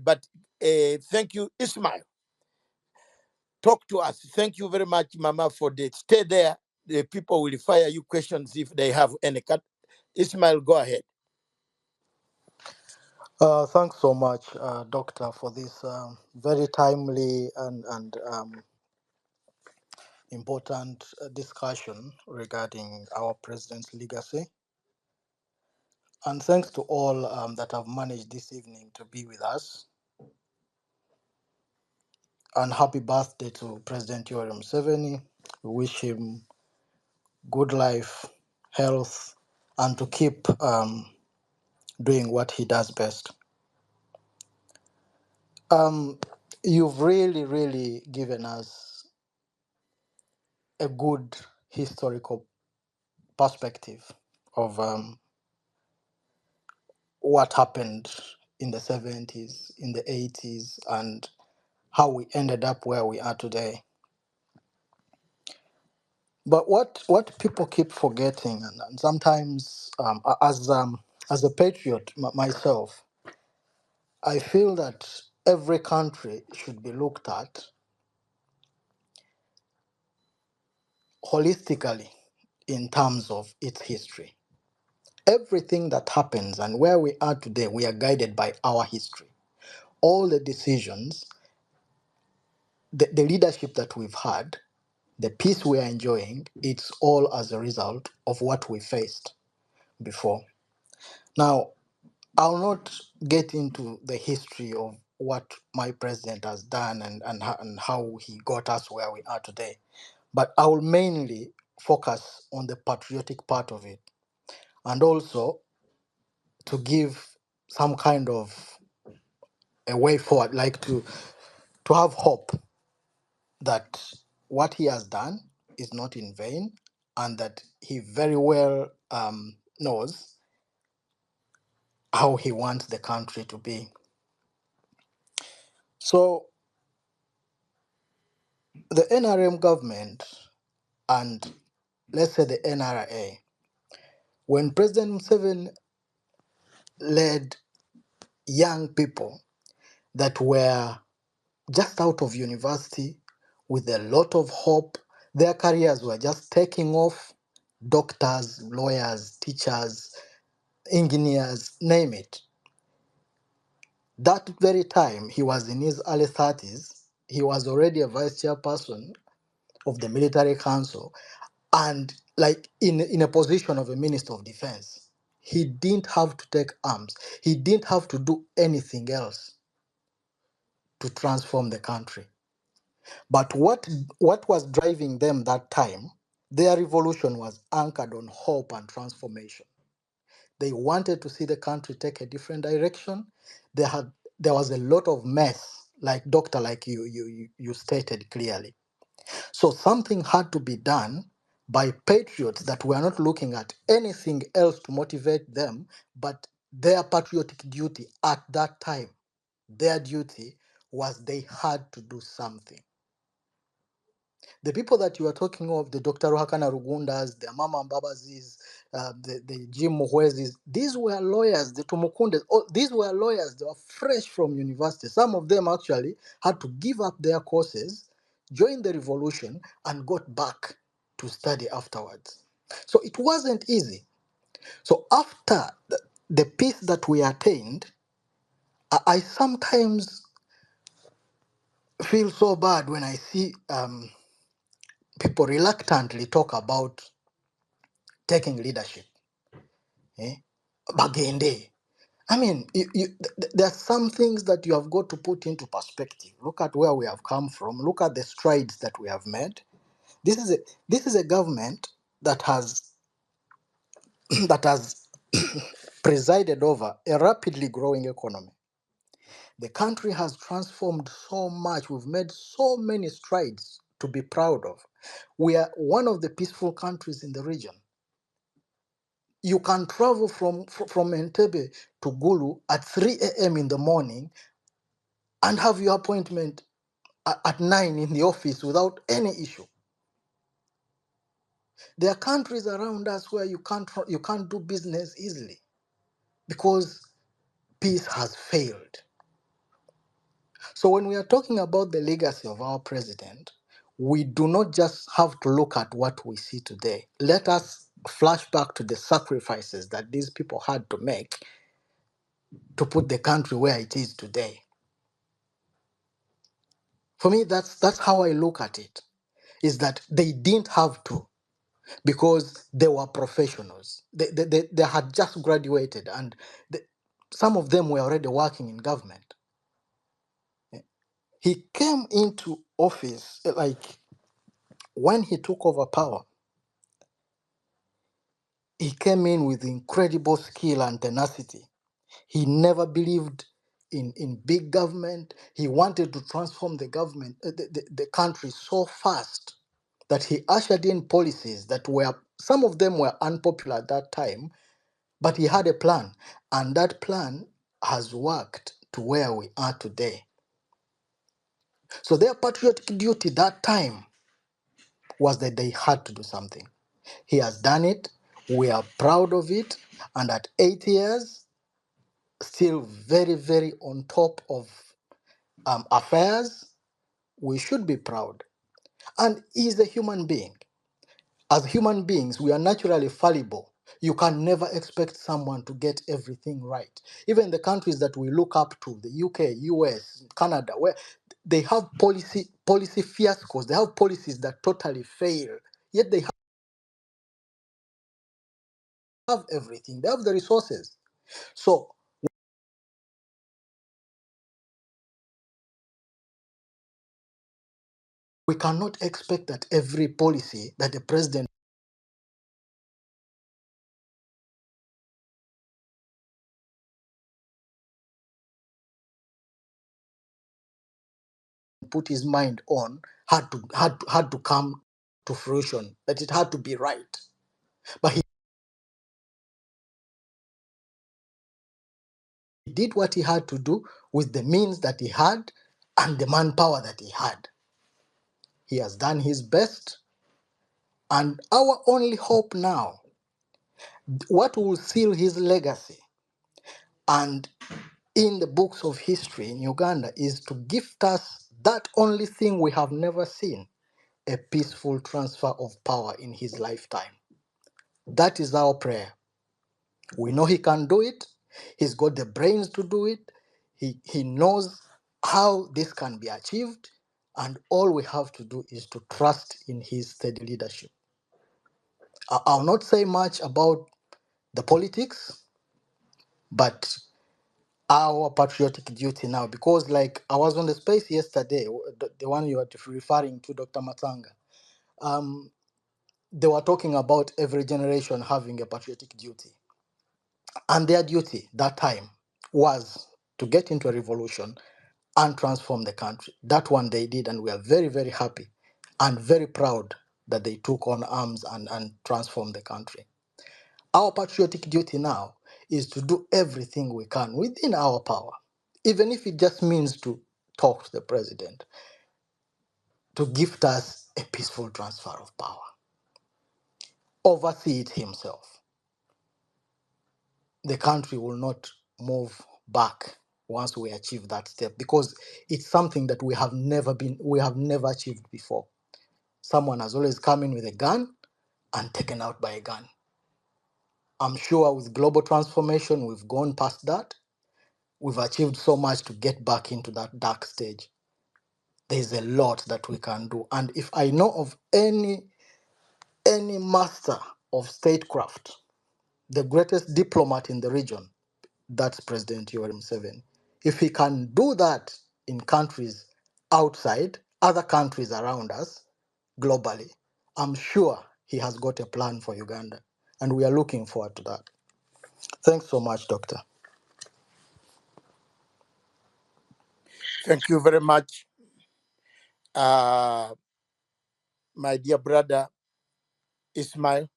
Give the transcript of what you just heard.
Thank you, Ismail. Talk to us. Thank you very much, Mama, for the stay there. The people will fire you questions if they have any. Ismail, go ahead. Thanks so much, Doctor, for this very timely and important discussion regarding our president's legacy. And thanks to all that have managed this evening to be with us. And happy birthday to President Yoweri Museveni. We wish him good life, health, and to keep doing what he does best. You've really given us a good historical perspective of what happened in the 70s, in the 80s, and how we ended up where we are today. But what people keep forgetting, and sometimes as a patriot myself, I feel that every country should be looked at holistically in terms of its history. Everything that happens and where we are today, we are guided by our history. All the decisions, the leadership that we've had, the peace we are enjoying, it's all as a result of what we faced before. Now, I'll not get into the history of what my president has done and how he got us where we are today, but I will mainly focus on the patriotic part of it and also to give some kind of a way forward, like to have hope that what he has done is not in vain and that he very well knows how he wants the country to be. So the NRM government and let's say the NRA, when President Museveni led young people that were just out of university with a lot of hope, their careers were just taking off, doctors, lawyers, teachers, engineers, name it. That very time, he was in his early 30s. He was already a vice chairperson of the military council and like in a position of a minister of defense. He didn't have to take arms. He didn't have to do anything else to transform the country. But what was driving them that time, their revolution was anchored on hope and transformation. They wanted to see the country take a different direction. There was a lot of mess, like you stated clearly. So something had to be done by patriots that were not looking at anything else to motivate them, but their patriotic duty at that time. Their duty was they had to do something. The people that you are talking of, the Dr. Ruhakana Rugundas, the Mama Mbabazis, the Jim Muhwezis, these were lawyers, the Tumukundes, these were lawyers, they were fresh from university. Some of them actually had to give up their courses, join the revolution, and got back to study afterwards. So it wasn't easy. So after the peace that we attained, I sometimes feel so bad when I see people reluctantly talk about taking leadership. Bagende. I mean, there are some things that you have got to put into perspective. Look at where we have come from. Look at the strides that we have made. This is a government that has that has presided over a rapidly growing economy. The country has transformed so much. We've made so many strides to be proud of. We are one of the peaceful countries in the region. You can travel from Entebbe to Gulu at 3 a.m. in the morning and have your appointment at 9 in the office without any issue. There are countries around us where you can't do business easily because peace has failed. So when we are talking about the legacy of our president, we do not just have to look at what we see today. Let us flash back to the sacrifices that these people had to make to put the country where it is today. For me, that's how I look at it, is that they didn't have to, because they were professionals. They had just graduated, and some of them were already working in government. He came into office, like when he took over power, he came in with incredible skill and tenacity. He never believed in big government. He wanted to transform the government, the country so fast that he ushered in policies that were, some of them were unpopular at that time, but he had a plan. And that plan has worked to where we are today. So their patriotic duty that time was that they had to do something. He has done it. We are proud of it. And at 8 years, still very, very on top of affairs, we should be proud. And he's a human being. As human beings, we are naturally fallible. You can never expect someone to get everything right. Even the countries that we look up to, the UK, US, Canada, where they have policy fiascos, they have policies that totally fail, yet they have everything. They have the resources. So we cannot expect that every policy that the president put his mind on had to come to fruition, that it had to be right. But he did what he had to do with the means that he had and the manpower that he had. He has done his best, and our only hope now, what will seal his legacy and in the books of history in Uganda, is to gift us that only thing we have never seen: a peaceful transfer of power in his lifetime. That is our prayer. We know he can do it. He's got the brains to do it. He knows how this can be achieved. And all we have to do is to trust in his steady leadership. I'll not say much about the politics, but our patriotic duty now, because like I was on the space yesterday, the one you were referring to, Dr. Matanga, they were talking about every generation having a patriotic duty. And their duty that time was to get into a revolution and transform the country. That one they did, and we are very, very happy and very proud that they took on arms and transformed the country. Our patriotic duty now is to do everything we can within our power, even if it just means to talk to the president, to gift us a peaceful transfer of power, oversee it himself. The country will not move back once we achieve that step, because it's something that we have never achieved before. Someone has always come in with a gun and taken out by a gun. I'm sure with global transformation, we've gone past that. We've achieved so much to get back into that dark stage. There's a lot that we can do. And if I know of any master of statecraft, the greatest diplomat in the region, that's President Yoweri Museveni. If he can do that in countries outside, other countries around us, globally, I'm sure he has got a plan for Uganda. And we are looking forward to that. Thanks so much, Doctor. Thank you very much, my dear brother Ismail.